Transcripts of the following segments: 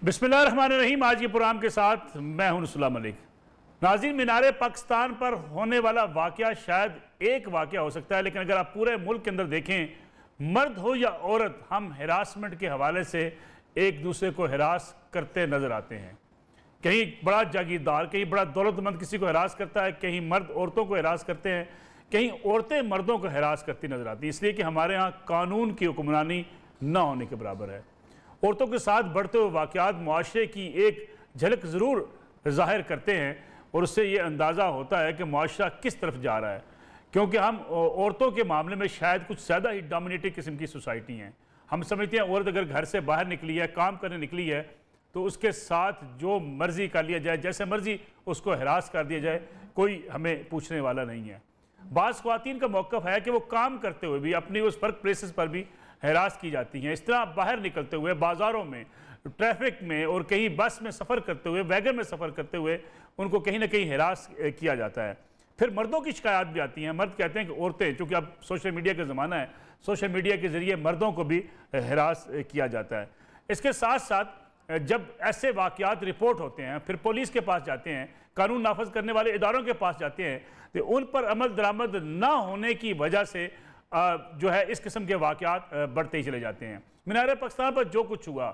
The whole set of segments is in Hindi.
बिस्मिल्लाहिर्रहमानिर्रहीम। आज के प्रोग्राम के साथ मैं हूं रसूलुल्लाह मलिक। नाज़रीन, मीनार पाकिस्तान पर होने वाला वाक़या शायद एक वाक़या हो सकता है, लेकिन अगर आप पूरे मुल्क के अंदर देखें, मर्द हो या औरत, हम हिरासमेंट के हवाले से एक दूसरे को हिरास करते नज़र आते हैं। कहीं बड़ा जागीरदार, कहीं बड़ा दौलतमंद किसी को हिरास करता है, कहीं मर्द औरतों को हिरास करते हैं, कहीं औरतें मर्दों को हिरास करती नज़र आती हैं, इसलिए कि हमारे यहाँ कानून की हुक्मरानी न होने के बराबर है। औरतों के साथ बढ़ते हुए वाक़यात मुआशरे की एक झलक ज़रूर ज़ाहिर करते हैं और उससे ये अंदाज़ा होता है कि मुआशरा किस तरफ जा रहा है, क्योंकि हम औरतों के मामले में शायद कुछ ज़्यादा ही डोमिनेटिंग किस्म की सोसाइटी हैं। हम समझते हैं औरत अगर घर से बाहर निकली है, काम करने निकली है, तो उसके साथ जो मर्ज़ी कर लिया जाए, जैसे मर्ज़ी उसको हिरास कर दिया जाए, कोई हमें पूछने वाला नहीं है। बाज़ ख़वातीन का मौक़िफ़ है कि वो काम करते हुए भी अपनी उस वर्क प्लेसेस पर भी हिरास की जाती हैं। इस तरह बाहर निकलते हुए, बाज़ारों में, ट्रैफिक में और कहीं बस में सफ़र करते हुए, वैगन में सफ़र करते हुए उनको कहीं ना कहीं हिरास किया जाता है। फिर मर्दों की शिकायत भी आती हैं। मर्द कहते हैं कि औरतें, चूँकि अब सोशल मीडिया का ज़माना है, सोशल मीडिया के ज़रिए मर्दों को भी हिरास किया जाता है। इसके साथ साथ जब ऐसे वाक़यात रिपोर्ट होते हैं, फिर पुलिस के पास जाते हैं, कानून नाफज करने वाले इदारों के पास जाते हैं, तो उन पर अमल दरामद ना होने की वजह से जो है इस किस्म के वाक़यात बढ़ते ही चले जाते हैं। मीनार पाकिस्तान पर जो कुछ हुआ,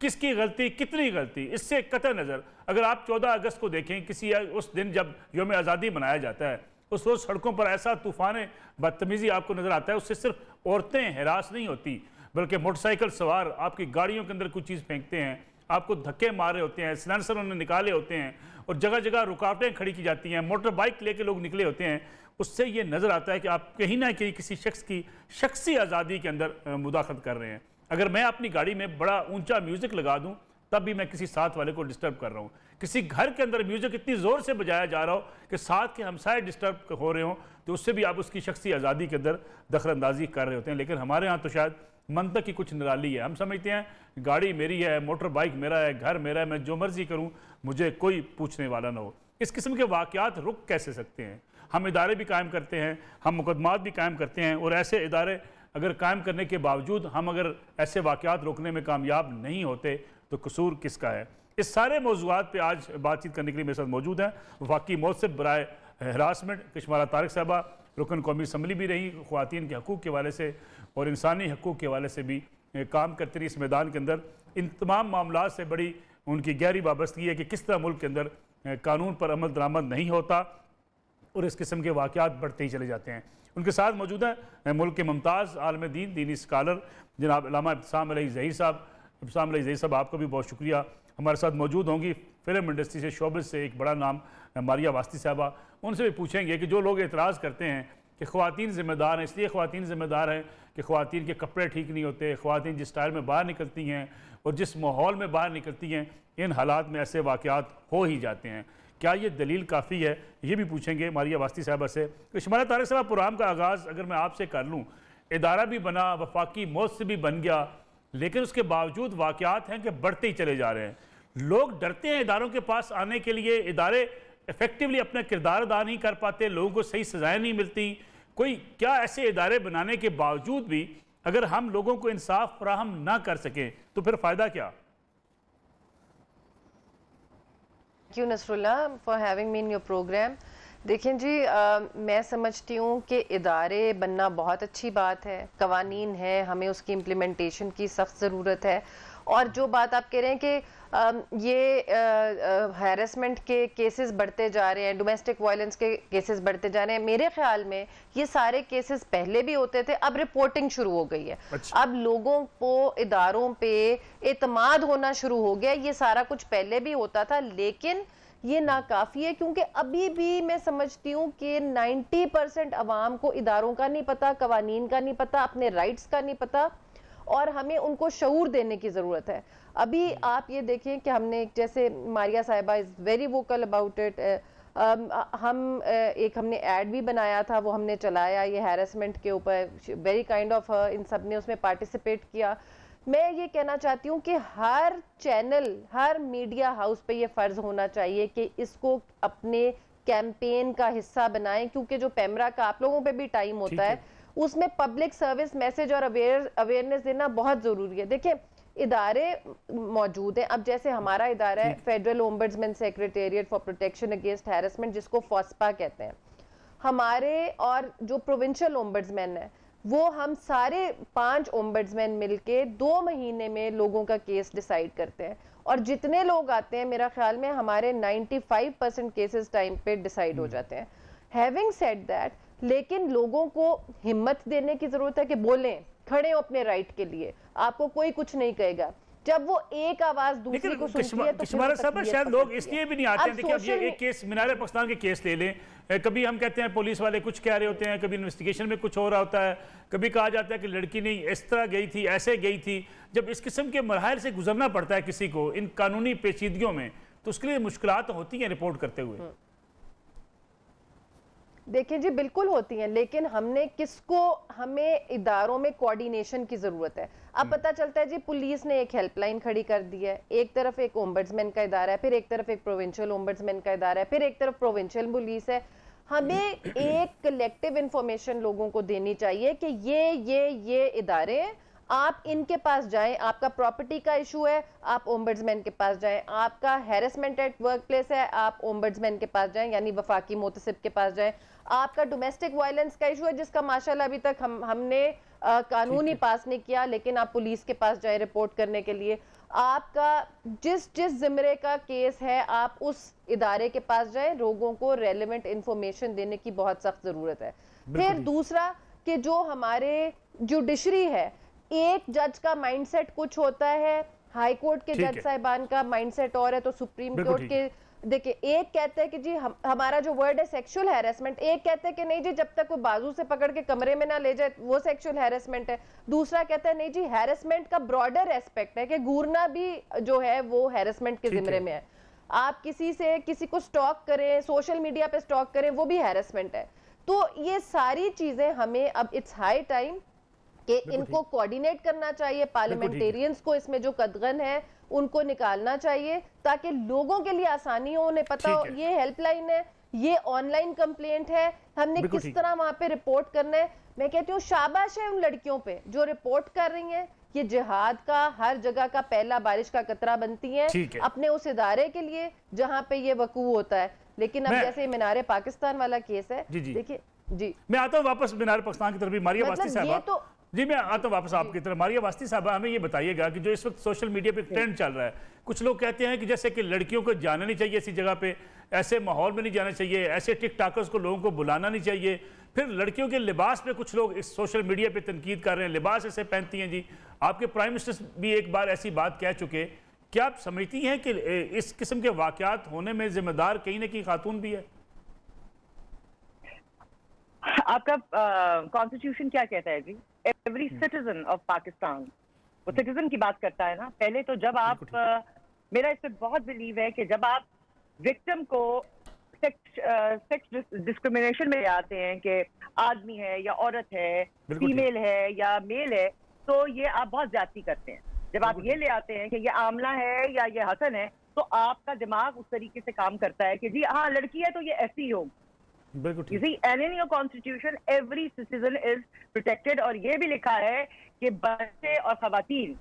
किसकी गलती, कितनी गलती, इससे कतई नज़र अगर आप 14 अगस्त को देखें, किसी उस दिन जब यौम आज़ादी मनाया जाता है, उस रोज़ सड़कों पर ऐसा तूफ़ान बदतमीज़ी आपको नज़र आता है। उससे सिर्फ औरतें हिरास नहीं होती, बल्कि मोटरसाइकिल सवार आपकी गाड़ियों के अंदर कुछ चीज़ फेंकते हैं, आपको धक्के मारे होते हैं, सिलेंसर उन्होंने निकाले होते हैं और जगह जगह रुकावटें खड़ी की जाती हैं, मोटर बाइक लेके लोग निकले होते हैं। उससे ये नज़र आता है कि आप कहीं ना कहीं किसी शख्स की शख्सी आज़ादी के अंदर मुदाखलत कर रहे हैं। अगर मैं अपनी गाड़ी में बड़ा ऊंचा म्यूज़िक लगा दूं, तब भी मैं किसी साथ वाले को डिस्टर्ब कर रहा हूं। किसी घर के अंदर म्यूज़िक इतनी ज़ोर से बजाया जा रहा हो कि साथ के हमसाए डिस्टर्ब हो रहे हों, तो उससे भी आप उसकी शख्सी आज़ादी के अंदर दखलंदाजी कर रहे होते हैं। लेकिन हमारे यहाँ तो शायद मंतक की कुछ निराली है। हम समझते हैं गाड़ी मेरी है, मोटर बाइक मेरा है, घर मेरा है, मैं जो मर्जी करूँ, मुझे कोई पूछने वाला ना हो। इस किस्म के वाक़यात रुक कैसे सकते हैं? हम इदारे भी कायम करते हैं, हम मुकदमात भी कायम करते हैं, और ऐसे इदारे अगर कायम करने के बावजूद हम अगर ऐसे वाक़यात रोकने में कामयाब नहीं होते, तो कसूर किसका है? इस सारे मौज़ूआत पे आज बातचीत करने के लिए मेरे साथ मौजूद हैं वफाकी मोहसिब बराए हरासमेंट कशमारा तारिक साहबा, रुकन कौमी असम्बली भी रही, ख़वातीन के हकूक़ के हवाले से और इंसानी हकूक़ के हवाले से भी काम करती रही इस मैदान के अंदर। इन तमाम मामला से बड़ी उनकी गहरी वाबस्तगी है कि किस तरह मुल्क के अंदर कानून पर अमल दरामद नहीं होता और इस किस्म के वाक़यात बढ़ते ही चले जाते हैं। उनके साथ मौजूद है मुल्क के मुमताज़ आलम दीन, दीनी स्कॉलर जनाब अल्लामा इब्तिसाम अलई ज़हीर साहब। इब्तिसाम अलई ज़हीर साहब, आपको भी बहुत शुक्रिया। हमारे साथ मौजूद होंगी फ़िल्म इंडस्ट्री से, शोबे से एक बड़ा नाम मारिया वास्ती साहबा। उनसे भी पूछेंगे कि जो लोग एतराज़ करते हैं कि ख़वातीन ज़िम्मेदार हैं, इसलिए ख़वातीन ज़िम्मेदार हैं कि ख़वातीन के कपड़े ठीक नहीं होते, ख़वातीन जिस स्टाइल में बाहर निकलती हैं और जिस माहौल में बाहर निकलती हैं, इन हालात में ऐसे वाक़यात हो ही जाते हैं। क्या ये दलील काफ़ी है? ये भी पूछेंगे मारिया वास्ती साहबा से। कशमारा तारिक साहब, प्रोग्राम का आगाज़ अगर मैं आपसे कर लूँ, इदारा भी बना, वफाकी मौत से भी बन गया, लेकिन उसके बावजूद वाक़यात हैं कि बढ़ते ही चले जा रहे हैं। लोग डरते हैं इदारों के पास आने के लिए, इदारे इफ़ेक्टिवली अपना किरदार अदा नहीं कर पाते, लोगों को सही सज़ाएँ नहीं मिलती। कोई क्या ऐसे इदारे बनाने के बावजूद भी अगर हम लोगों को इंसाफ फराहम ना कर सकें, तो फिर फ़ायदा क्या? Thank you Nasrullah for having me in your programme. देखें जी, मैं समझती हूँ कि इदारे बनना बहुत अच्छी बात है, कवानीन है, हमें उसकी इम्प्लीमेंटेशन की सख्त ज़रूरत है। और जो बात आप कह रहे हैं कि ये हैरेसमेंट के केसेस बढ़ते जा रहे हैं, डोमेस्टिक वायलेंस के केसेस बढ़ते जा रहे हैं, मेरे ख्याल में ये सारे केसेस पहले भी होते थे, अब रिपोर्टिंग शुरू हो गई है। अच्छा। अब लोगों को इदारों पे एतमाद होना शुरू हो गया। ये सारा कुछ पहले भी होता था, लेकिन ये नाकाफ़ी है, क्योंकि अभी भी मैं समझती हूँ कि 90% अवाम को इदारों का नहीं पता, कवानीन का नहीं पता, अपने राइट्स का नहीं पता, और हमें उनको शऊर देने की ज़रूरत है। अभी आप ये देखें कि हमने, जैसे मारिया साहिबा is very vocal about it, हमने ऐड भी बनाया था, वो हमने चलाया ये हैरेसमेंट के ऊपर, वेरी काइंड ऑफ, इन सब ने उसमें पार्टिसिपेट किया। मैं ये कहना चाहती हूँ कि हर चैनल, हर मीडिया हाउस पे ये फ़र्ज़ होना चाहिए कि इसको अपने कैंपेन का हिस्सा बनाएं, क्योंकि जो पैमरा का आप लोगों पे भी टाइम होता है, उसमें पब्लिक सर्विस मैसेज और अवेयरनेस देना बहुत ज़रूरी है। देखिए, इदारे मौजूद हैं। अब जैसे हमारा इदारा है federal ombudsman secretariat for protection against harassment, जिसको फॉस्पा कहते हैं। हमारे और जो प्रोविंशियल ओम्बड्समैन है वो हम सारे 5 ओम्बड्समैन मिलके 2 महीने में लोगों का केस डिसाइड करते हैं, और जितने लोग आते हैं मेरा ख्याल में हमारे 95% केसेस टाइम पे डिसाइड हो जाते हैं। हैविंग सेड दैट, लेकिन लोगों को हिम्मत देने की जरूरत है कि बोलें, खड़े हो अपने राइट के लिए, आपको कोई कुछ नहीं कहेगा। जब वो एक आवाज दूसरी को सुनती है तो शायद लोग इसलिए भी नहीं आते हैं। देखिए, अब ये एक केस मीनार पाकिस्तान के केस ले लें, कभी हम कहते हैं पुलिस वाले कुछ कह रहे होते हैं, कभी इन्वेस्टिगेशन में कुछ हो रहा होता है, कभी कहा जाता है कि लड़की नहीं इस तरह गई थी, ऐसे गई थी। जब इस किस्म के मरहल से गुजरना पड़ता है किसी को इन कानूनी पेचीदगियों में, तो उसके लिए मुश्किलात होती हैं रिपोर्ट करते हुए। देखिए जी, बिल्कुल होती हैं, लेकिन हमें इदारों में कोऑर्डिनेशन की जरूरत है। अब पता चलता है जी पुलिस ने एक हेल्पलाइन खड़ी कर दी है, एक तरफ एक ओम्बड्समैन का इदारा है, फिर एक तरफ एक प्रोविंशियल ओम्बड्समैन का इदारा है, फिर एक तरफ प्रोविंशियल पुलिस है। हमें एक कलेक्टिव इंफॉर्मेशन लोगों को देनी चाहिए कि ये इदारे हैं, आप इनके पास जाएं। आपका प्रॉपर्टी का इशू है, आप ओम्बड्समैन के पास जाएं। आपका हैरेसमेंट एट वर्क प्लेस है, आप ओम्बड्समैन के पास जाएं, यानी वफाकी मोतसिब के पास जाएं। आपका डोमेस्टिक वायलेंस का इशू है, जिसका माशाल्लाह अभी तक हमने कानून ही पास नहीं किया, लेकिन आप पुलिस के पास जाएं रिपोर्ट करने के लिए। आपका जिस जिम्मे का केस है, आप उस इदारे के पास जाएं। लोगों को रेलेवेंट इंफॉर्मेशन देने की बहुत सख्त जरूरत है। फिर दूसरा कि जो हमारे जुडिशरी है, एक जज का माइंडसेट कुछ होता है, हाई कोर्ट के जज साहिबान का माइंडसेट और है, तो सुप्रीम कोर्ट के देखिए, एक कहते हैं कि जी हमारा जो वर्ड है सेक्सुअल हैरेसमेंट, एक कहते हैं कि नहीं जी जब तक वो बाजू से पकड़ के कमरे में ना ले जाए वो सेक्सुअल हैरेसमेंट है। दूसरा कहता है नहीं जी हैरेसमेंट का ब्रॉडर एस्पेक्ट है कि घूरना भी जो है वो हैरेसमेंट के जिम्मे में है। आप किसी को स्टॉक करें, सोशल मीडिया पे स्टॉक करें, वो भी हैरेसमेंट है। तो ये सारी चीजें हमें अब इट्स हाई टाइम कि इनको कोऑर्डिनेट करना चाहिए। पार्लियामेंटेरियंस को इसमें जो कदगन है उनको निकालना चाहिए, ताकि लोगों के लिए आसानी हो, उन्हें पता हो ये हेल्पलाइन है, ये ऑनलाइन कंप्लेंट है, हमने किस तरह वहां पे रिपोर्ट करना है। मैं कहती हूँ शाबाश है उन लड़कियों पे जो रिपोर्ट कर रही हैं। ये जिहाद का हर जगह का पहला बारिश का कतरा बनती हैं अपने उस इदारे के लिए जहां पे ये वकूअ होता है। लेकिन अब जैसे मीनार पाकिस्तान वाला केस है, देखिए जी, मैं आता हूँ वापस मीनार पाकिस्तान की तरफ। मारिया वास्ती साहबा, जी मैं आता हूँ वापस आपकी तरफ। मारिया वास्ती साहबा, हमें ये बताइएगा कि जो इस वक्त सोशल मीडिया पे ट्रेंड चल रहा है, कुछ लोग कहते हैं कि जैसे कि लड़कियों को जाना नहीं चाहिए ऐसी जगह पे, ऐसे माहौल में नहीं जाना चाहिए, ऐसे टिकटॉकर्स को लोगों को बुलाना नहीं चाहिए। फिर लड़कियों के लिबास पे कुछ लोग इस सोशल मीडिया पे तनकीद कर रहे हैं, लिबास ऐसे पहनती हैं जी। आपके प्राइम मिनिस्टर भी एक बार ऐसी बात कह चुके। क्या आप समझती हैं कि इस किस्म के वाकयात होने में जिम्मेदार कहीं ना कहीं खातून भी है? आपका कॉन्स्टिट्यूशन क्या कहता है जी? एवरी सिटीजन ऑफ पाकिस्तान, वो सिटीजन की बात करता है ना। पहले तो जब आप मेरा इस पे बहुत बिलीव है कि जब आप विक्टिम को सेक्स डिस्क्रिमिनेशन में आते हैं कि आदमी है या औरत है, फीमेल है या मेल है, तो ये आप बहुत ज्यादती करते हैं। जब आप ये ले आते हैं कि ये आमला है या ये हसन है, तो आपका दिमाग उस तरीके से काम करता है कि जी हाँ लड़की है तो ये ऐसी हो। You see, and in your constitution, every citizen is protected, और ये भी लिखा है कि बच्चे और खवातीन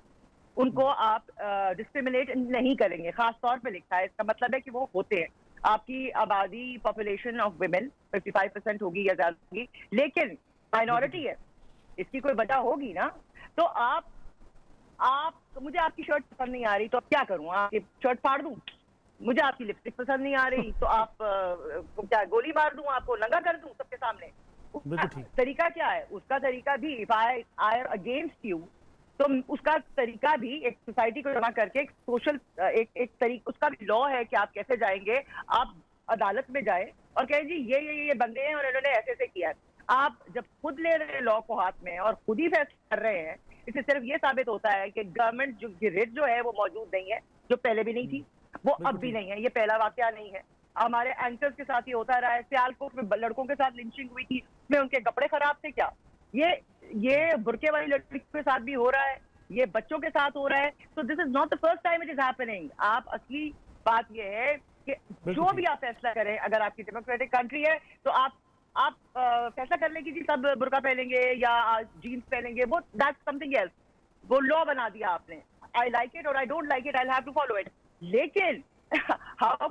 उनको आप डिस्क्रिमिनेट नहीं करेंगे, खास तौर पे लिखा है। इसका मतलब है कि वो होते हैं। आपकी आबादी पॉपुलेशन ऑफ विमेन 55% होगी या ज्यादा होगी, लेकिन माइनॉरिटी है, इसकी कोई वजह होगी ना। तो आप मुझे आपकी शर्ट पसंद नहीं आ रही तो अब क्या करूँ? आपकी शर्ट फाड़ दूँ? मुझे आपकी लिपस्टिक पसंद नहीं आ रही तो आप क्या गोली मार दूं, आपको नंगा कर दूं सबके सामने? तरीका क्या है उसका? तरीका भी if I R against you, तो उसका तरीका भी एक सोसाइटी को जमा करके एक सोशल एक तरीका, उसका भी लॉ है कि आप कैसे जाएंगे। आप अदालत में जाए और कहें जी ये बंदे हैं और इन्होंने ऐसे ऐसे किया है। आप जब खुद ले रहे हैं लॉ को हाथ में और खुद ही फैसला कर रहे हैं, इससे सिर्फ ये साबित होता है कि गवर्नमेंट जो रेट जो है वो मौजूद नहीं है, जो पहले भी नहीं थी वो अब भी नहीं है। ये पहला वाकया नहीं है, हमारे एंकर्स के साथ ही होता रहा है। सियालकोट में लड़कों के साथ लिंचिंग हुई थी, उसमें उनके कपड़े खराब थे क्या? ये बुरके वाली लड़की के साथ भी हो रहा है, ये बच्चों के साथ हो रहा है। तो this is not the first time it is happening. आप असली बात ये है कि जो भी आप फैसला करें, अगर आपकी डेमोक्रेटिक कंट्री है तो आप फैसला कर लें कि जी सब बुरका पहनेंगे या जीन्स पहनेंगे, वो दैट्स समथिंग एल्स। वो लॉ बना दिया आपने। I like it or I don't like it, I'll have to follow it. लेकिन how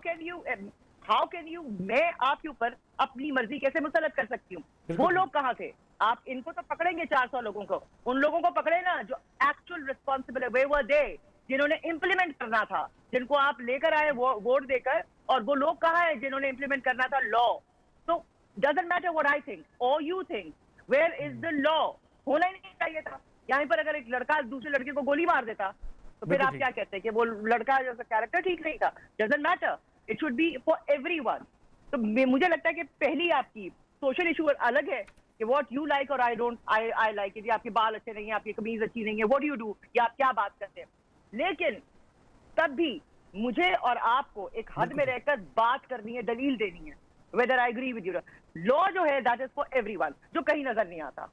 can you मैं आपके ऊपर अपनी मर्जी कैसे मुसलत कर सकती हूँ? वो लोग कहाँ थे? आप इनको तो पकड़ेंगे 400 लोगों को, उन लोगों को पकड़े ना जो एक्चुअल रिस्पॉन्सिबल है, वे वर दे जिन्होंने इंप्लीमेंट करना था, जिनको आप लेकर आए वोट देकर, और वो लोग कहाँ है जिन्होंने इंप्लीमेंट करना था लॉ? तो doesn't matter what I think और you think, where is the law? होना ही नहीं चाहिए था। यहाँ पर अगर एक लड़का दूसरे लड़के को गोली मार देता तो फिर आप क्या कहते हैं कि वो लड़का जैसा कैरेक्टर ठीक नहीं था? Doesn't matter, it should be for everyone. तो मुझे लगता है कि पहली आपकी सोशल इशू अलग है कि व्हाट यू लाइक और आई लाइक इट, या आपके बाल अच्छे नहीं है, आपकी कमीज अच्छी नहीं है, व्हाट यू डू, या आप क्या बात करते हैं। लेकिन तब भी मुझे और आपको एक हद में रहकर बात करनी है, दलील देनी है, whether I agree with you. Law जो है दैट इज फॉर एवरीवन, जो कहीं नजर नहीं आता,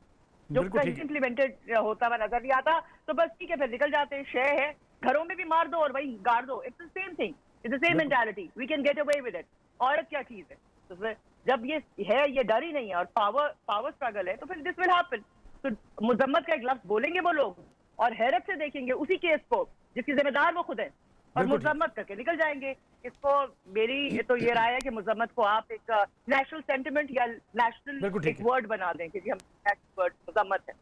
जो कहीं इंप्लीमेंटेड होता हुआ नजर नहीं आता, तो बस ठीक है, फिर निकल जाते हैं। शय है, घरों में भी मार दो और वही गाड़ दो, it's the same thing, it's the same mentality, we can get away with it. औरत क्या चीज है? तो जब ये है, ये डर ही नहीं है और पावर स्ट्रगल है, तो फिर दिस विल हैपन। तो मुजम्मत का एक लफ्ज बोलेंगे वो लोग और हैरत से देखेंगे उसी केस को जिसकी जिम्मेदार वो खुद है, और मुजम्मत करके निकल जाएंगे। इसको मेरी तो ये राय है कि मुजम्मत को आप एक नेशनल सेंटिमेंट या नेशनल एक वर्ड बना दें कि हम नेशनल वर्ड मुजम्मत है।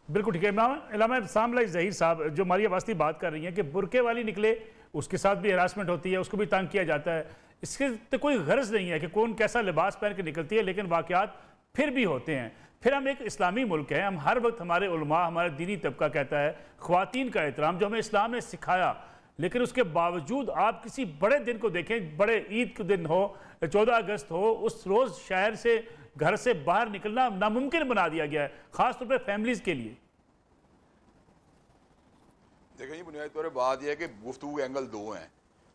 बिल्कुल ठीक है। इलामा सामला ज़हीर साहब जो मारिया वास्ती बात कर रही हैं कि बुरके वाली निकले, उसके साथ भी हरासमेंट होती है, उसको भी तंग किया जाता है, इसके तो कोई गर्ज नहीं है कि कौन कैसा लिबास पहन के निकलती है, लेकिन वाक़यात फिर भी होते हैं। फिर हम एक इस्लामी मुल्क है, हम हर वक्त हमारे उलमा, हमारा दीनी तबका कहता है ख्वातीन का एहतराम, जो हमें इस्लाम ने सिखाया, लेकिन उसके बावजूद आप किसी बड़े दिन को देखें, बड़े ईद के दिन हो, 14 अगस्त हो, उस रोज़ शहर से, घर से बाहर निकलना नामुमकिन बना दिया गया है, ख़ासतौर पर फैमिलीज़ के लिए। देखिए, बुनियादी तौर पर बात यह है कि गुफ्तगू एंगल दो हैं।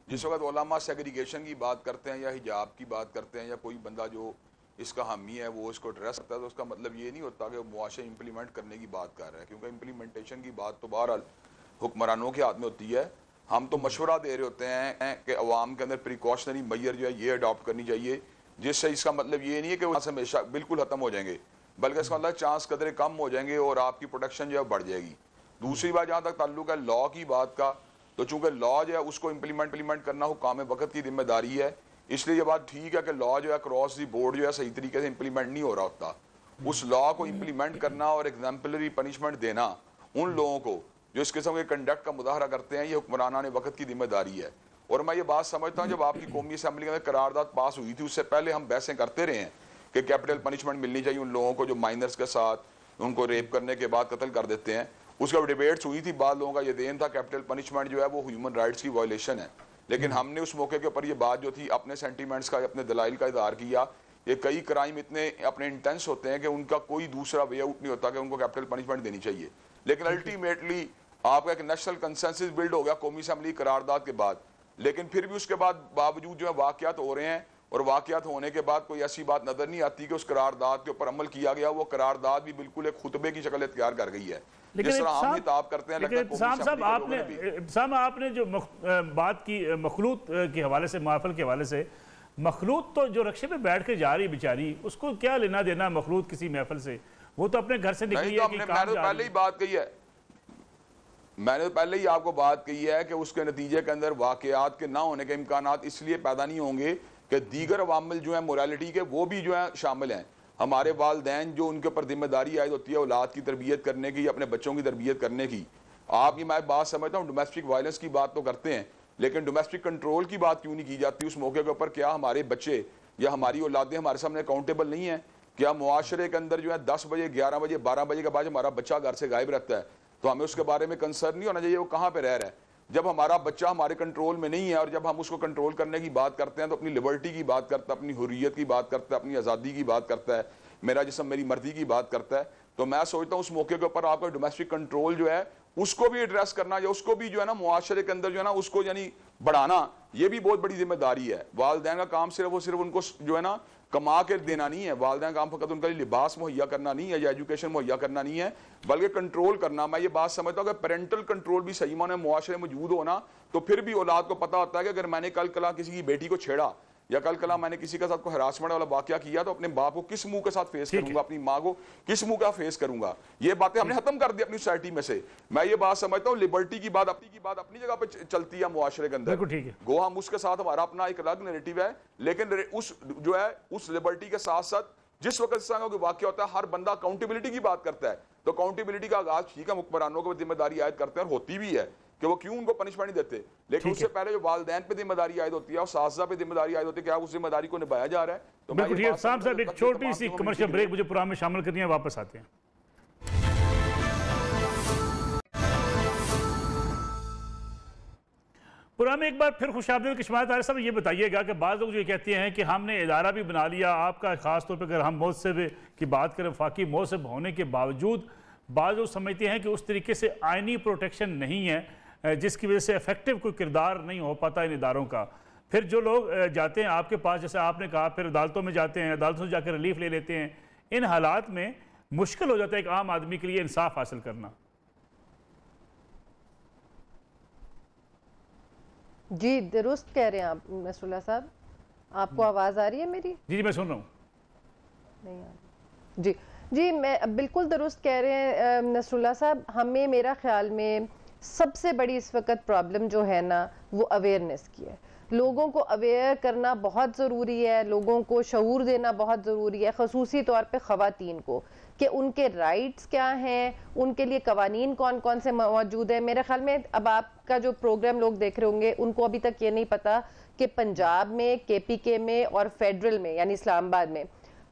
जिस वक्त उलमा सेग्रीगेशन की बात करते हैं या हिजाब की बात करते हैं, या कोई बंदा जो इसका हामी है वो इसको ड्रेस करता है, तो उसका मतलब ये नहीं होता कि वो मुआशरे इंप्लीमेंट करने की बात कर रहा है, क्योंकि इंप्लीमेंटेशन की बात तो बहरहाल हुक्मरानों के हाथ में होती है। हम तो मशवरा दे रहे होते हैं कि अवाम के अंदर प्रिकॉशनरी मैयर जो है ये अडॉप्ट करनी चाहिए, जिससे इसका मतलब ये नहीं है कि वो हमेशा बिल्कुल ख़त्म हो जाएंगे, बल्कि इसका मतलब चांस कदरे कम हो जाएंगे और आपकी प्रोटेक्शन जो है बढ़ जाएगी। दूसरी बात, जहाँ तक ताल्लुक है लॉ की बात का, तो चूंकि लॉ जो है उसको इम्प्लीमेंट करना हुकाम वक्त की जिम्मेदारी है, इसलिए ये बात ठीक है कि लॉ जो है क्रॉस दी बोर्ड जो है सही तरीके से इम्प्लीमेंट नहीं हो रहा होता। उस लॉ को इम्प्लीमेंट करना और एग्जाम्पलरी पनिशमेंट देना उन लोगों को जो इस किस्म के कंडक्ट का मुजाहरा करते हैं, ये हुक्मराना ने वक्त की जिम्मेदारी है। और मैं ये बात समझता हूँ, जब आपकी कौमी असम्बली के अंदर करारदाद पास हुई थी, उससे पहले हम बहसें करते रहे हैं कि कैपिटल पनिशमेंट मिलनी चाहिए उन लोगों को जो माइनर्स के साथ उनको रेप करने के बाद कत्ल कर देते हैं। उसका डिबेट्स हुई थी, बाद लोगों का ये देन था कैपिटल पनिशमेंट जो है वो ह्यूमन राइट्स की वायलेशन है, लेकिन हमने उस मौके के ऊपर ये बात जो थी अपने सेंटीमेंट्स का, अपने दलाइल का इज़हार किया। ये कई क्राइम इतने अपने इंटेंस होते हैं कि उनका कोई दूसरा वे आउट नहीं होता कि उनको कैपिटल पनिशमेंट देनी चाहिए, लेकिन अल्टीमेटली आपका एक नेशनल कंसेंसस बिल्ड हो गया कौमी असम्बली करारदाद के बाद। लेकिन फिर भी उसके बाद बावजूद जो है वाक़यात हो रहे हैं, और वाक़यात होने के बाद कोई ऐसी बात नजर नहीं आती कि उस करारदाद के ऊपर अमल किया गया। वो करारदाद भी बिल्कुल एक खुतबे की शक्ल इख्तियार कर गई है, जिस तरह हम हिताब करते हैं। आपने जो बात की मखलूत के हवाले से, महफिल के हवाले से, मखलूत तो जो रक्शे पे बैठ के जा रही बेचारी, उसको क्या लेना देना मखलूत किसी महफिल से? वो तो अपने घर से निकली है। मैंने पहले ही बात कही है, मैंने पहले ही आपको बात कही है कि उसके नतीजे के अंदर वाक़यात के ना होने के इम्कानात इसलिए पैदा नहीं होंगे कि दीगर अवामिल जो है मोरालिटी के वो भी जो है शामिल हैं। हमारे वालिदैन जो उनके ऊपर जिम्मेदारी आयद होती है औलाद की तरबियत करने की, अपने बच्चों की तरबियत करने की। आपकी मैं बात समझता हूँ, डोमेस्टिक वायलेंस की बात तो करते हैं, लेकिन डोमेस्टिक कंट्रोल की बात क्यों नहीं की जाती उस मौके के ऊपर? क्या हमारे बच्चे या हमारी औलादें हमारे सामने अकाउंटेबल नहीं है? क्या मुआशरे के अंदर जो है 10 बजे, 11 बजे, 12 बजे के बाद हमारा बच्चा घर से गायब रहता है, तो हमें उसके बारे में कंसर्न नहीं होना चाहिए वो कहाँ पे रह रहा है? जब हमारा बच्चा हमारे कंट्रोल में नहीं है और जब हम उसको कंट्रोल करने की बात करते हैं तो अपनी लिबर्टी की बात करता है, अपनी हुर्रियत की बात करता है, अपनी आज़ादी की बात करता है, मेरा जिस्म मेरी मर्जी की बात करता है। तो मैं सोचता हूँ उस मौके के ऊपर आपका डोमेस्टिक कंट्रोल जो है उसको भी एड्रेस करना, या उसको भी जो है ना मुआशरे के अंदर जो है ना उसको यानी बढ़ाना, ये भी बहुत बड़ी जिम्मेदारी है। वालिदैन का काम सिर्फ उनको जो है ना कमा के देना नहीं है, वालिदैन का काम फकत उनका लिबास मुहैया करना नहीं है या एजुकेशन मुहैया करना नहीं है, बल्कि कंट्रोल करना। मैं ये बात समझता हूँ कि पेरेंटल कंट्रोल भी सही माने मुआशरे में मौजूद होना, तो फिर भी औलाद को पता होता है कि अगर मैंने कल कला किसी की बेटी को छेड़ा या कल कला मैंने किसी के साथ को हरासमेंट वाला वाकया किया तो अपने बाप को किस मुंह के साथ फेस करूंगा, अपनी माँ को किस मुंह का फेस करूंगा। ये बातें हमने खत्म कर दी अपनी सोसाइटी में से। मैं ये बात समझता हूँ लिबर्टी की बात अपनी जगह पे चलती है मुआशरे के अंदर, गो हम उसके साथ हमारा अपना एक अलग नैरेटिव है, लेकिन उस जो है उस लिबर्टी के साथ साथ जिस वक्त इस तरह का वाकया होता है हर बंदा अकाउंटेबिलिटी की बात करता है। तो अकाउंटेबिलिटी का आगाज ठीक है हुक्मरानों को जिम्मेदारी आयद करते हैं और होती भी है कि वो क्यों उनको पनिशमेंट नहीं देते, लेकिन उससे पहले जो वालिदैन पे जिम्मेदारी आयद होती है और सासजा पे जिम्मेदारी आयद होती है, क्या उस जिम्मेदारी को निभाया जा रहा है। तो बिल्कुल साहब एक छोटी सी कमर्शियल ब्रेक मुझे प्रोग्राम में शामिल करनी है, वापस आते हैं। प्रोग्राम में एक बार फिर खुशामदीद की शुमात साहब ये बताइएगा कि बाद लोग जो कहते हैं कि हमने इदारा भी बना लिया आपका, खासतौर पर अगर हम मौसब की बात करें, वफाकी मौसब होने के बावजूद बाद लोग समझते हैं कि उस तरीके से आइनी प्रोटेक्शन नहीं है जिसकी वजह से इफेक्टिव कोई किरदार नहीं हो पाता इन इदारों का। फिर जो लोग जाते हैं आपके पास, जैसे आपने कहा, फिर अदालतों में जाते हैं, अदालतों से जाकर रिलीफ ले लेते हैं। इन हालात में मुश्किल हो जाता है एक आम आदमी के लिए इंसाफ हासिल करना। जी दुरुस्त कह रहे हैं आप नसरुल्लाह साहब, आपको आवाज़ आ रही है मेरी? जी मैं सुन रहा हूँ। नहीं आ रही जी मैं बिल्कुल दुरुस्त कह रहे हैं नसरुल्लाह साहब। हमें मेरा ख्याल में सबसे बड़ी इस वक्त प्रॉब्लम जो है ना वो अवेयरनेस की है। लोगों को अवेयर करना बहुत ज़रूरी है, लोगों को शऊर देना बहुत ज़रूरी है, ख़ुसूसी तौर पे ख़वातीन को, कि उनके राइट्स क्या हैं, उनके लिए कवानीन कौन कौन से मौजूद है। मेरे ख्याल में अब आपका जो प्रोग्राम लोग देख रहे होंगे उनको अभी तक ये नहीं पता कि पंजाब में, KPK में और फेडरल में यानी इस्लामाबाद में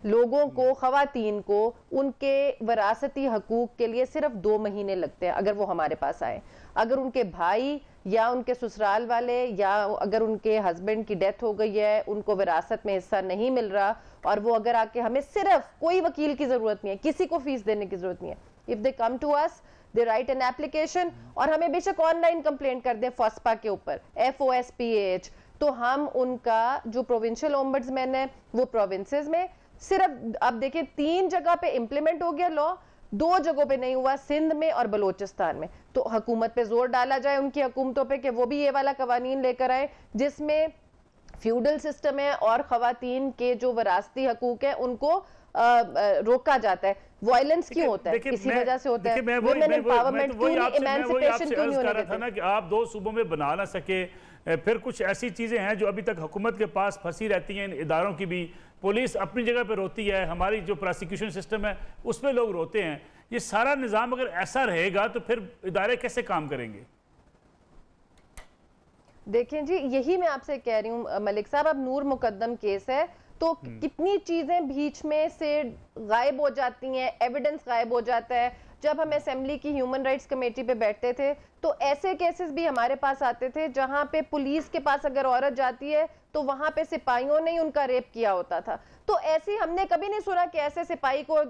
लोगों को, ख़वातीन को उनके वरासती हकूक़ के लिए सिर्फ 2 महीने लगते हैं अगर वो हमारे पास आए। अगर उनके भाई या उनके ससुराल वाले या अगर उनके हस्बैंड की डेथ हो गई है, उनको विरासत में हिस्सा नहीं मिल रहा, और वो अगर आके, हमें सिर्फ कोई वकील की ज़रूरत नहीं है, किसी को फीस देने की ज़रूरत नहीं है, if they come to us they write an application, और हमें बेशक ऑनलाइन कंप्लेंट कर दें FOSPA के ऊपर, FOSPAH, तो हम उनका जो प्रोविंशियल ओम्बड्समैन है वो प्रोविंसेस में सिर्फ, अब देखिए 3 जगह पे इम्प्लीमेंट हो गया लॉ, 2 जगहों पे नहीं हुआ, सिंध में और बलोचिस्तान में। तो हुकूमत पे जोर डाला जाए, उनकी हुकूमतों पे, कि वो भी ये वाला कवानीन लेकर आए जिसमें फ्यूडल सिस्टम है और खवातीन के जो वरासती हकूक है उनको रोका जाता है। वायलेंस क्यों होता है? इसी वजह से होता है। वुमेन एम्पावरमेंट क्यों नहीं, एमांसिपेशन क्यों नहीं होने देते? ना कि आप 2 सूबों में बना ना सके, फिर कुछ ऐसी चीजें हैं जो अभी तक हुकूमत के पास फंसी रहती हैं, इन इदारों की भी। पुलिस अपनी जगह पे रोती है, हमारी जो प्रोसिक्यूशन सिस्टम है उसमें लोग रोते हैं। ये सारा निज़ाम अगर ऐसा रहेगा तो फिर इदारे कैसे काम करेंगे? देखें जी, यही मैं आपसे कह रही हूँ मलिक साहब, अब नूर मुकद्दम केस है तो कितनी चीजें बीच में से गायब हो जाती हैं, एविडेंस गायब हो जाता है। जब हम असेंबली की ह्यूमन राइट्स कमेटी पे बैठते थे तो ऐसे केसेस भी हमारे पास आते थे जहां पे पुलिस के पास अगर औरत जाती है तो वहां पे सिपाहियों ने ही उनका रेप किया होता था। तो ऐसे हमने कभी नहीं सुना कि ऐसे सिपाही को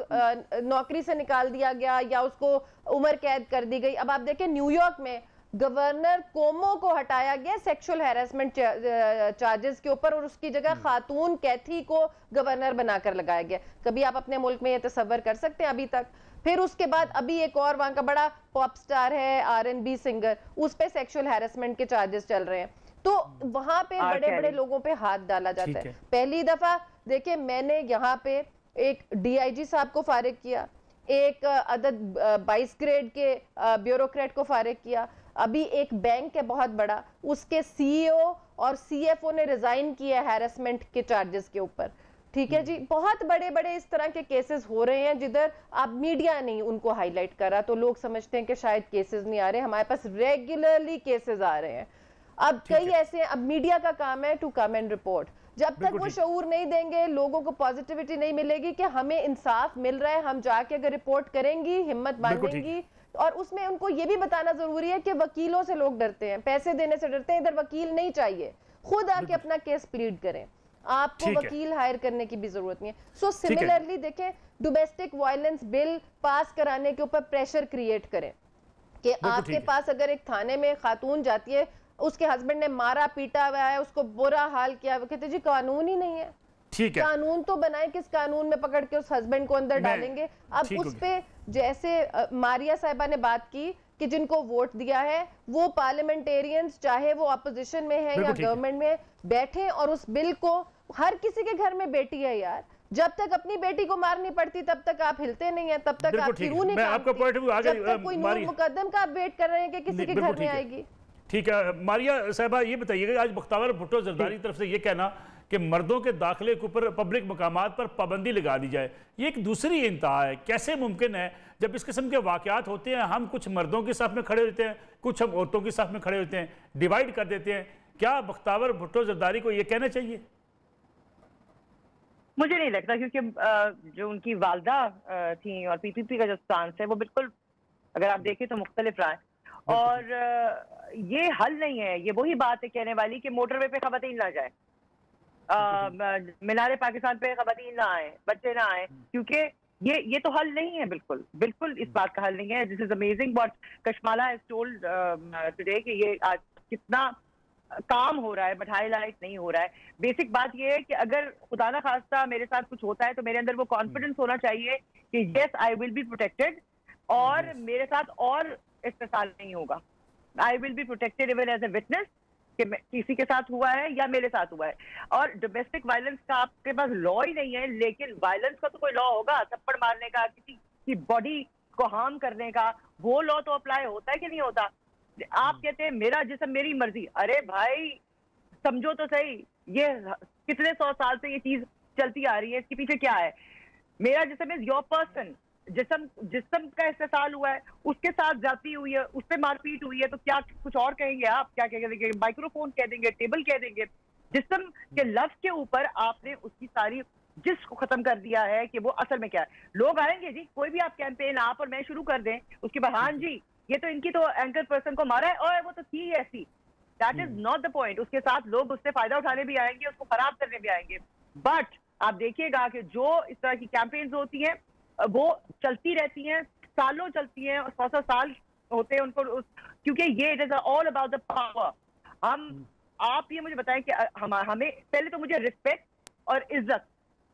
नौकरी से निकाल दिया गया या उसको उम्र कैद कर दी गई। अब आप देखें न्यूयॉर्क में गवर्नर कोमो को हटाया गया सेक्सुअल हैरेसमेंट चार्जेस के ऊपर और उसकी जगह खातून कैथी को गवर्नर बनाकर लगाया गया। कभी आप अपने मुल्क में ये तसव्वुर कर सकते हैं अभी तक? फिर उसके बाद अभी एक और वहां का बड़ा पॉप स्टार है R&B सिंगर, उस पे सेक्सुअल हैरेसमेंट के चार्जेस चल रहे हैं। तो वहां पे बड़े बड़े लोगों पे हाथ डाला जाता है। पहली दफा देखिए मैंने यहाँ पे एक DIG साहब को फारिग किया, एक अदद 22 ग्रेड के ब्यूरोक्रेट को फारिग किया, अभी एक बैंक है बहुत बड़ा, उसके CEO और CFO ने रिजाइन किया हैरेसमेंट के चार्जेस के ऊपर। ठीक है जी, बहुत बड़े बड़े इस तरह के केसेस हो रहे हैं जिधर अब मीडिया नहीं उनको हाईलाइट कर रहा, तो लोग समझते हैं कि शायद केसेस नहीं आ रहे। हमारे पास रेगुलरली केसेस आ रहे हैं। अब कई ऐसे, अब मीडिया का काम है टू कम एंड रिपोर्ट। जब तक वो शऊर नहीं देंगे, लोगों को पॉजिटिविटी नहीं मिलेगी कि हमें इंसाफ मिल रहा है, हम जाके अगर रिपोर्ट करेंगी, हिम्मत बांधेंगी। और उसमें उनको ये भी बताना जरूरी है कि वकीलों से लोग डरते हैं, पैसे देने से डरते हैं। इधर वकील नहीं चाहिए, खुद आके अपना केस प्लीड करें, आपको वकील हायर करने की भी जरूरत नहीं है। सो सिमिलरली देखें, डोमेस्टिक वायलेंस बिल पास कराने के ऊपर प्रेशर क्रिएट करें कि आपके पास अगर एक थाने में खातून जाती है, उसके हस्बैंड ने मारा पीटा हुआ है, उसको बुरा हाल किया, वो कहते जी कानून ही नहीं है। ठीक है, कानून तो बनाए, किस कानून में पकड़ के उस हस्बैंड को अंदर डालेंगे? अब उस पे जैसे मारिया साहिबा ने बात की कि जिनको वोट दिया है वो पार्लियामेंटेरियंस, चाहे वो अपोजिशन में है या गवर्नमेंट में, बैठे और उस बिल को हर किसी के घर में बेटी है यार, जब तक अपनी बेटी को मारनी पड़ती तब तक आप हिलते नहीं हैं, तब तक आपकी रूह नहीं कांपती, जब तक कोई नूर मुकद्दम का आप वेट कर रहे हैं कि किसी के घर में आएगी। ठीक है मारिया साहबा, ये बताइएगा आज बख्तावर भुट्टो जरदारी की तरफ से ये कहना कि मर्दों के दाखिले के ऊपर पब्लिक मकामात पर पाबंदी लगा दी जाए, ये एक दूसरी इंतहा है। कैसे मुमकिन है जब इस किस्म के वाक़यात होते हैं, हम कुछ मर्दों के साथ में खड़े होते हैं, कुछ हम औरतों के साथ में खड़े होते हैं, डिवाइड कर देते हैं। क्या बख्तावर भुट्टो जरदारी को ये कहना चाहिए? मुझे नहीं लगता, क्योंकि जो उनकी वालदा थी और पीपीपी का जो स्टांस है वो बिल्कुल अगर आप देखें तो मुख्तलिफ रहा है। और ये हल नहीं है, ये वही बात है कहने वाली कि मोटरवे पे खवातीन ना जाए, मीनारे पाकिस्तान पे खवातीन ना आए, बच्चे ना आए, क्योंकि ये तो हल नहीं है, बिल्कुल बिल्कुल इस बात का हल नहीं है। This is amazing what Kashmala has told today कि ये आज कितना काम हो रहा है, बट हाईलाइट नहीं हो रहा है। बेसिक बात ये है कि अगर खुदा ना खास्ता मेरे साथ कुछ होता है तो मेरे अंदर वो कॉन्फिडेंस होना चाहिए कि yes I will be protected, और मेरे साथ और इस्तेसाल नहीं होगा। I will be protected even as a witness कि किसी के साथ हुआ है या मेरे साथ हुआ है। और डोमेस्टिक वायलेंस का आपके पास लॉ ही नहीं है, लेकिन वायलेंस का तो कोई लॉ होगा, थप्पड़ मारने का, किसी की बॉडी को हार्म करने का, वो लॉ तो अप्लाई होता है कि नहीं होता। आप कहते हैं मेरा जिस्म मेरी मर्जी, अरे भाई समझो तो सही, ये कितने 100 साल से ये चीज चलती आ रही है, इसके पीछे क्या है? मेरा जिस्म इज योर पर्सन, जिस्म का इस्तेसाल हुआ है, उसके साथ जाती हुई है, उस पर मारपीट हुई है, तो क्या कुछ और कहेंगे आप? क्या कह देंगे? माइक्रोफोन कह देंगे, टेबल कह देंगे। जिस्म के लफ्ज के ऊपर आपने उसकी सारी जिस्म को खत्म कर दिया है कि वो असल में क्या है। लोग आएंगे जी, कोई भी आप कैंपेन आप और मैं शुरू कर दें, उसके बाद हाँ जी ये तो इनकी तो एंकर पर्सन को मारा है और वो तो थी ऐसी। That is not the point. उसके साथ लोग उससे फायदा उठाने भी आएंगे, उसको खराब करने भी आएंगे। बट आप देखिएगा कि जो इस तरह की कैंपेन्स होती हैं वो चलती रहती हैं, सालों चलती हैं, और 100 साल होते हैं उनको, क्योंकि ये it is all about the power. आप ये मुझे बताएं कि हमें पहले तो मुझे रिस्पेक्ट और इज्जत,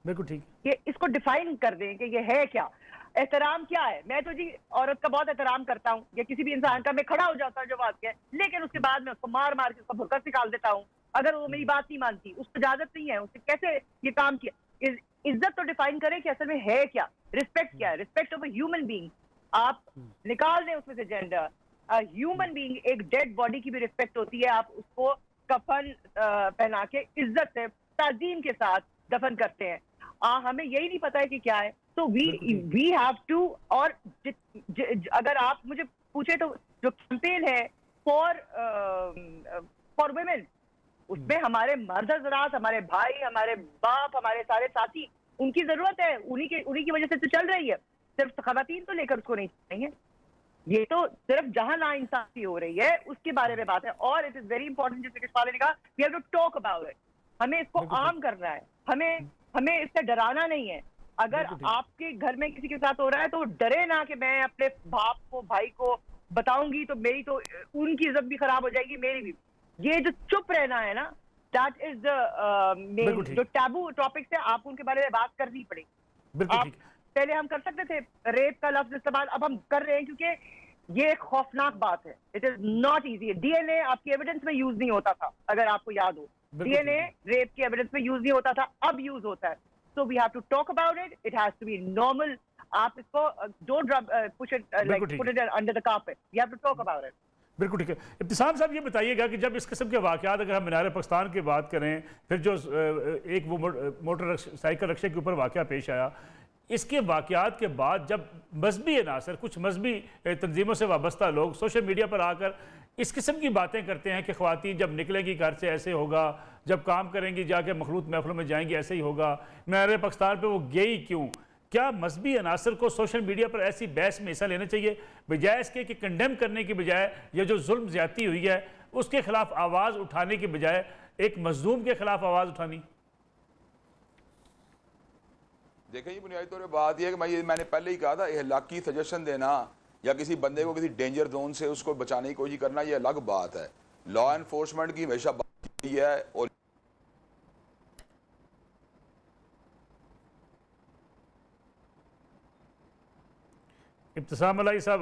बिल्कुल ठीक, ये इसको डिफाइन कर दें कि ये है क्या। एहतराम क्या है? मैं तो जी औरत का बहुत एहतराम करता हूँ, या किसी भी इंसान का, मैं खड़ा हो जाता हूँ जो बात है, लेकिन उसके बाद में उसको मार मार के उसका भुरकस निकाल देता हूँ अगर वो मेरी बात नहीं मानती। उसको इजाजत नहीं है, उससे कैसे ये काम किया। इज्जत तो डिफाइन करें कि असल में है क्या, रिस्पेक्ट क्या है। Respect of a human being, आप निकाल दें उसमें से जेंडर। ह्यूमन बीइंग, एक डेड बॉडी की भी रिस्पेक्ट होती है, आप उसको कफन पहना के इज्जत से ताजीम के साथ दफन करते हैं। हमें यही नहीं पता है कि क्या है। तो वी हैव टू, और अगर आप मुझे पूछे तो जो कैंपेन है फॉर वुमेन, उसमें हमारे मर्द हज़रात, हमारे भाई, हमारे बाप, हमारे सारे साथी, उनकी जरूरत है, उन्हीं की वजह से तो चल रही है। सिर्फ खवातीन तो लेकर उसको नहीं है, ये तो सिर्फ जहां नाइंसाफी हो रही है उसके बारे में बात है। और इट इज वेरी इंपॉर्टेंट, जैसे कशमाल ने कहा, we have to talk about it. हमें इसको आम करना है, हमें इससे डराना नहीं है। अगर आपके घर में किसी के साथ हो रहा है तो डरे ना कि मैं अपने बाप को, भाई को बताऊंगी तो मेरी तो उनकी इज्जत भी खराब हो जाएगी, मेरी भी। ये जो चुप रहना है ना, दैट इज द जो टैबू टॉपिक्स है, आप उनके बारे में बात करनी पड़ेगी। आप पहले हम कर सकते थे रेप का लफ्ज इस्तेमाल, अब हम कर रहे हैं क्योंकि ये एक खौफनाक बात है। It is not easy. DNA आपकी एविडेंस में यूज नहीं होता था, अगर आपको याद हो, डीएनए रेप की एविडेंस में यूज नहीं होता था, अब यूज होता है। So we have to talk about it. It has to be normal. आप इसको don't push it put it under the carpet. We have to talk about it. बिल्कुल ठीक है। इब्तिसाम साहब ये बताइएगा कि जब इस किस्म के वाक़यात, अगर हम मीनार पाकिस्तान की बात करें, फिर जो एक वो मोटर साइकिल रक्शे के ऊपर वाक़या पेश आया, इसके वाक़यात के बाद जब मजहबी अनासर, कुछ मजहबी तंजीमों से वाबस्ता लोग सोशल मीडिया पर आकर इस किस्म की बातें करते हैं कि ख़वातीन जब निकलेंगी घर से ऐसे होगा, जब काम करेंगी जाके मखलूत महफिलों में जाएंगी ऐसे ही होगा, मीनार पाकिस्तान पे वो गई क्यों? क्या मजहबी अनासर को सोशल मीडिया पर ऐसी बहस में हिस्सा लेना चाहिए, बजाय इसके कि कंडेम करने की बजाय ये जो जुल्म ज्यादती हुई है उसके खिलाफ आवाज़ उठाने की बजाय एक मजलूम के खिलाफ आवाज़ उठानी? देखें, ये बुनियादी तौर पर बात यह है कि मैंने पहले ही कहा था, इहलाकी सजेशन देना या किसी बंदे को किसी डेंजर जोन से उसको बचाने की कोशिश करना, ये अलग बात है। लॉ एनफोर्समेंट की हमेशा बात की है। और इब्तिसाम अलाई साहब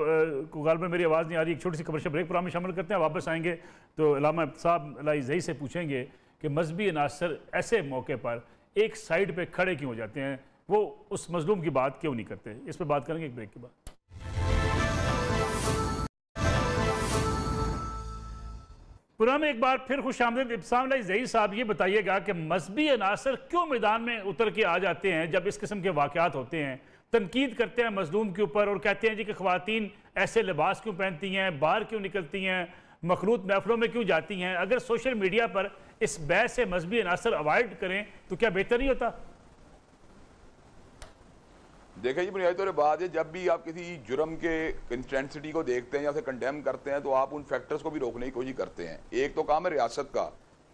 को गालिबन मेरी आवाज़ नहीं आ रही, एक छोटी सी कमर्शियल ब्रेक प्रोग्राम में शामिल करते हैं। वापस आएंगे तो अल्लामा इब्तिसाम अलाई ज़ही से पूछेंगे कि मजहबी अनासर ऐसे मौके पर एक साइड पे खड़े क्यों हो जाते हैं, वो उस मजलूम की बात क्यों नहीं करते? इस पर बात करेंगे एक ब्रेक के बाद। पुराने एक बार फिर खुशामदीद। इब्साम ज़हीर साहब, ये बताइएगा कि मजहबी अनासर क्यों मैदान में उतर के आ जाते हैं जब इस किस्म के वाक़यात होते हैं, तनकीद करते हैं मजलूम के ऊपर और कहते हैं जी कि ख़वातीन ऐसे लिबास क्यों पहनती हैं, बाहर क्यों निकलती हैं, मखलूत महफलों में क्यों जाती हैं? अगर सोशल मीडिया पर इस बहस से मजहबी अनासर अवॉइड करें तो क्या बेहतर नहीं होता? देखिए जी, बुनियादी तौर पर बात है, जब भी आप किसी जुर्म के इंटेंसिटी को देखते हैं या उसे कंडेम करते हैं तो आप उन फैक्टर्स को भी रोकने की कोशिश करते हैं। एक तो काम है रियासत का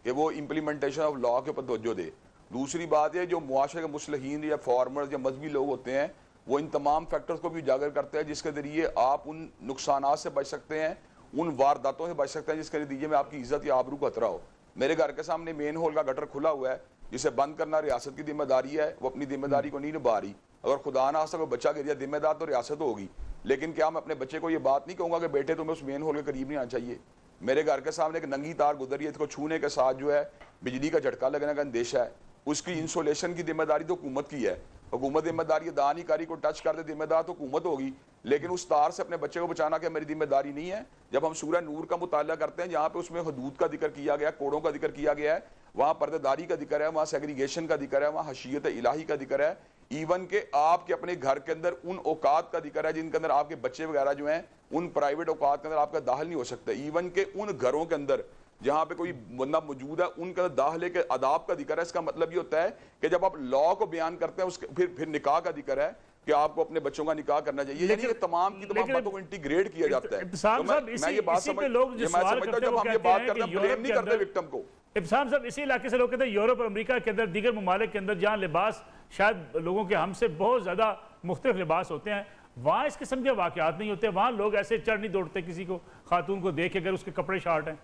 कि वो इम्प्लीमेंटेशन ऑफ लॉ के ऊपर तवज्जो दे। दूसरी बात है जो मुआशरे के मुस्लिहीन या फॉर्मर्स या मजहबी लोग होते हैं वो इन तमाम फैक्टर्स को भी उजागर करते हैं जिसके ज़रिए आप उन नुकसानात से बच सकते हैं, उन वारदातों से बच सकते हैं जिसके नतीजे में आपकी इज्जत या आबरू का खतरा हो। मेरे घर के सामने मेन होल का गटर खुला हुआ है, जिसे बंद करना रियासत की जिम्मेदारी है, वो अपनी जिम्मेदारी को नहीं निभा रही। अगर खुदा ना कोई बच्चा गिर जाए, जिम्मेदार तो रियासत होगी, लेकिन क्या मैं अपने बच्चे को ये बात नहीं कहूँगा कि बेटे तुम्हें उस मेन होल के करीब नहीं आना चाहिए? मेरे घर के सामने एक नंगी तार गुजरी है, इसको छूने के साथ जो है बिजली का झटका लगने का अंदेशा है। उसकी इंसुलेशन की जिम्मेदारी तो हुकूमत की है, हुकूमत जिम्मेदारी दानी कारी को टच कर दे, जिम्मेदार तो हुकूमत होगी, लेकिन उस तार से अपने बच्चे को बचाना क्या मेरी जिम्मेदारी नहीं है? जब हम सूरह नूर का मुताला करते हैं जहाँ पे उसमें हदूद का जिक्र किया गया, कोड़ों का जिक्र किया गया है, वहाँ पर्देदारी का जिक्र है, वहाँ सेग्रीगेशन का जिक्र है, वहाँ हशीयत इलाही का जिक्र है, इवन के आपके अपने घर के अंदर उन औकात का जिक्र है जिनके अंदर आपके बच्चे वगैरह जो हैं उन प्राइवेट औकात के अंदर आपका दाखिल नहीं हो सकता। इवन के उन घरों के अंदर जहां पे कोई बंदा मौजूद है उनके अंदर दाखिले के आदाब का जिक्र है। इसका मतलब ये होता है कि जब आप लॉ को बयान करते हैं उसके फिर निकाह का जिक्र है कि आपको अपने बच्चों का निकाह करना चाहिए, यानी कि तमाम की तमाम बातों को इंटीग्रेट किया जाता है। तो मैं ये बात समझता जब हम ये बात करते हैं ब्लेम नहीं करते विक्टिम को। इब्साम साहब, इसी इलाके से लोग कहते हैं यूरोप और अमेरिका के अंदर, दीगर ममालिक के अंदर जहाँ लिबास शायद लोगों के हमसे बहुत ज़्यादा मुख्तलिफ लिबास होते हैं, वहाँ इस किस्म के वाक़यात नहीं होते, वहाँ लोग ऐसे चढ़ नहीं दौड़ते किसी को, खातून को देख के अगर उसके कपड़े शार्ट हैं।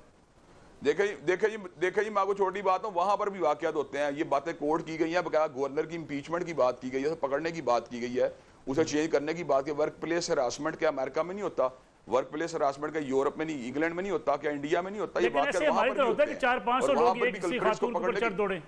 देखिए जी, मैं आपको छोटी बात हूँ, वहाँ पर भी वाक़यात होते हैं। ये बातें कोर्ट की गई हैं, बकाया गवर्नर की इम्पीचमेंट की बात की गई है, पकड़ने की बात की गई है, उसे चेंज करने की बात की। वर्क प्लेस हरासमेंट क्या अमेरिका में नहीं होता? वर्क प्लेस हरासमेंट का यूरोप में नहीं, इंग्लैंड में नहीं होता, क्या इंडिया में नहीं होता? ये बात होता है कि 400-500 लोग एक किसी खातून को चढ़ दौड़े।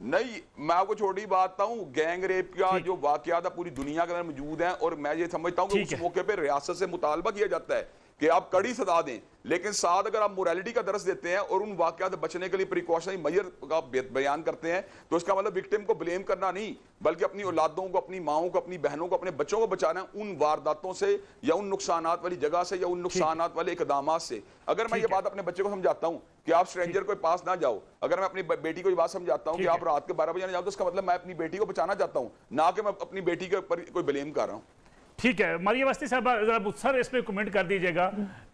नहीं, मैं आपको छोटी बात बताऊं, गैंग रेप का जो वाकयात पूरी दुनिया के अंदर मौजूद है, और मैं ये समझता हूं कि उस मौके पे रियासत से मुतालबा किया जाता है कि आप कड़ी सजा दें, लेकिन साथ अगर आप मोरालिटी का दर्स देते हैं और उन वाकयात बचने के लिए प्रिकॉशनरी मेजर का बयान करते हैं, तो इसका मतलब विक्टिम को ब्लेम करना नहीं, बल्कि अपनी औलादों को, अपनी माओं को, अपनी बहनों को, अपने बच्चों को बचाना उन वारदातों से या उन नुकसानात वाली जगह से या उन नुकसानात वाले इकदामात से। अगर मैं ये बात अपने बच्चे को समझाता हूँ कि आप स्ट्रेंजर के पास ना जाओ, अगर मैं अपनी बेटी को ये बात समझाता हूँ कि आप रात के 12 बजे ना जाओ, तो इसका मतलब मैं अपनी बेटी को बचाना चाहता हूँ, ना कि मैं अपनी बेटी के ऊपर कोई ब्लेम कर रहा हूँ। ठीक है, मारिया वस्ती साहब, जरा सर इस पर कमेंट कर दीजिएगा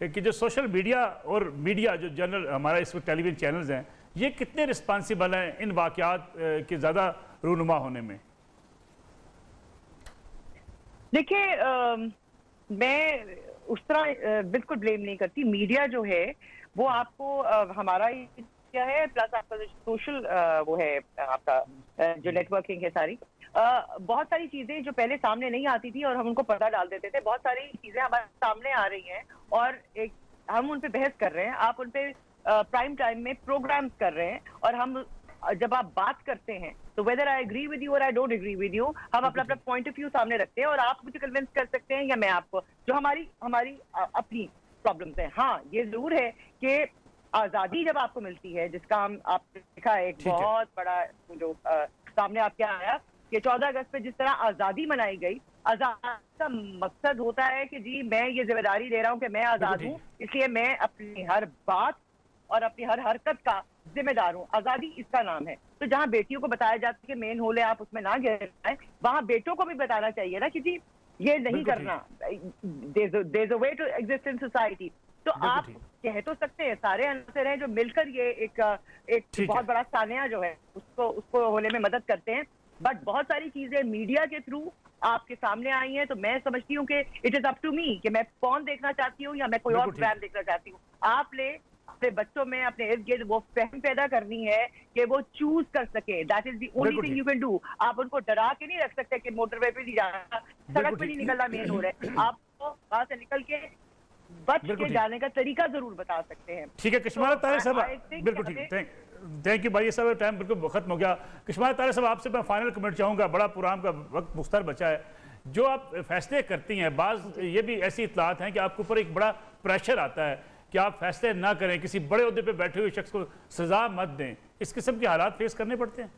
कि जो सोशल मीडिया और मीडिया जो जनरल हमारा इस वक्त टेलीविजन चैनल्स हैं, ये कितने रिस्पॉन्सिबल हैं इन वाकयात के ज़्यादा रूनुमा होने में? देखिए, मैं उस तरह बिल्कुल ब्लेम नहीं करती। मीडिया जो है वो आपको हमारा क्या है, प्लस आपका सोशल वो है, आपका जो नेटवर्किंग है, सारी बहुत सारी चीजें जो पहले सामने नहीं आती थी और हम उनको पर्दा डाल देते थे, बहुत सारी चीजें हमारे सामने आ रही हैं और एक हम उन पे बहस कर रहे हैं, आप उन पे प्राइम टाइम में प्रोग्राम्स कर रहे हैं, और हम जब आप बात करते हैं तो whether I agree with you और I don't agree with you, हम अपना अपना पॉइंट ऑफ व्यू सामने रखते हैं और आप मुझे कन्विंस कर सकते हैं या मैं आपको, जो हमारी अपनी प्रॉब्लम्स हैं। हाँ, ये जरूर है कि आजादी जब आपको मिलती है, जिसका हम आपने देखा है एक बहुत बड़ा जो सामने आपके आया कि 14 अगस्त पे जिस तरह आजादी मनाई गई, आजादी का मकसद होता है कि जी मैं ये जिम्मेदारी ले रहा हूँ कि मैं आजाद हूँ, इसलिए मैं अपनी हर बात और अपनी हर हरकत का जिम्मेदार हूँ। आजादी इसका नाम है। तो जहाँ बेटियों को बताया जाता है कि मेन होल है, आप उसमें ना गिरना है, वहाँ बेटों को भी बताना चाहिए ना कि जी ये नहीं करना, there is a way to exist in society. तो आप कह तो सकते हैं, सारे अनसर हैं जो मिलकर ये एक बहुत बड़ा सानिया जो है उसको होने में मदद करते हैं, बट बहुत सारी चीजें मीडिया के थ्रू आपके सामने आई हैं। तो मैं समझती हूँ कि it is up to me कि मैं कौन देखना चाहती हूँ या मैं कोई और ब्रांड देखना चाहती हूँ। आपने अपने बच्चों में, अपने इर्द गिर्द वो फहम पैदा करनी है कि वो चूज कर सके, that is the only thing you can do. आप उनको डरा के नहीं रख सकते कि मोटरवे पे नहीं जाना, सड़क पे नहीं निकलना मेन हो रहा है, आपको वहां से निकल के बच बिल्कुल के ठीक। जाने का तरीका जरूर बता सकते हैं। ठीक है कश्मारा तो तारिक साहब, I think बिल्कुल ठीक, थैंक यू भाई, ये सब टाइम बिल्कुल खत्म हो गया। कश्मारा तारिक साहब आपसे मैं फाइनल कमेंट चाहूँगा, बड़ा प्रोग्राम का वक्त मुख्तार बचा है, जो आप फैसले करती हैं, बाज़ ये भी ऐसी इतलात हैं कि आपके ऊपर एक बड़ा प्रेशर आता है कि आप फैसले ना करें, किसी बड़े ओहदे पे बैठे हुए शख्स को सजा मत दें, इस किस्म के हालात फेस करने पड़ते हैं?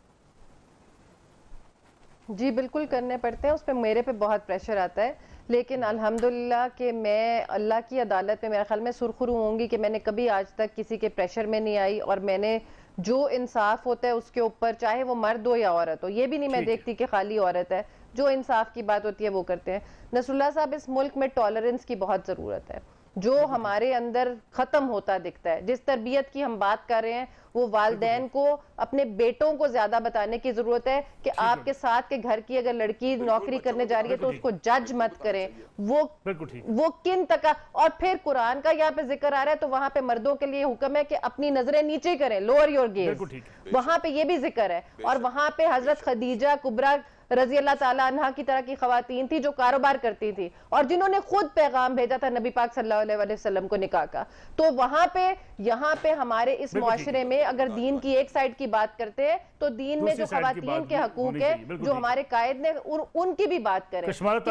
जी बिल्कुल करने पड़ते हैं, उस पर मेरे पे बहुत प्रेशर आता है, लेकिन अल्हम्दुलिल्लाह कि मैं अल्लाह की अदालत में मेरे ख्याल में सुरखरू होंगी कि मैंने कभी आज तक किसी के प्रेशर में नहीं आई, और मैंने जो इंसाफ होता है उसके ऊपर, चाहे वो मर्द हो या औरत हो, ये भी नहीं मैं देखती कि खाली औरत है, जो इंसाफ की बात होती है वो करते हैं। नसरुल्लाह साहब, इस मुल्क में टॉलरेंस की बहुत ज़रूरत है, जो हमारे अंदर ख़त्म होता दिखता है। जिस तरबियत की हम बात कर रहे हैं, वो वालिदैन को अपने बेटों को ज्यादा बताने की जरूरत है कि आपके साथ के घर की अगर लड़की नौकरी करने जा रही है तो उसको जज मत करें, वो किन तक। और फिर कुरान का यहाँ पे जिक्र आ रहा है तो वहां पे मर्दों के लिए हुक्म है कि अपनी नजरें नीचे करें, लोअर योर गेज, वहां पे ये भी जिक्र है। और वहां पे हजरत खदीजा कुबरा रजी अल्लाह ताला अन्हा की तरह की खवातीन थी जो कारोबार करती थी और जिन्होंने खुद पैगाम भेजा था नबी पाक सल्लल्लाहु अलैहि वसल्लम को निकाह का। तो वहां पे यहाँ पे हमारे इस मुआशरे में अगर दीन की एक साइड की बात करते हैं तो दीन में जो खवातीन के हकूक है, जो हमारे कायद ने, उनकी भी बात करें। बहुत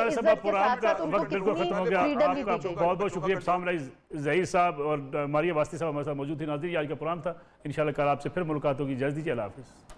बहुत शुक्रिया ज़हीर साहब और मारिया वास्ती साहब हमारे साथ मौजूद थी। नाज़रीन, आज का प्रोग्राम था, इंशाल्लाह कल आपसे फिर मुलाकात होगी। इजाज़त दीजिए, अल्लाह हाफ़िज़।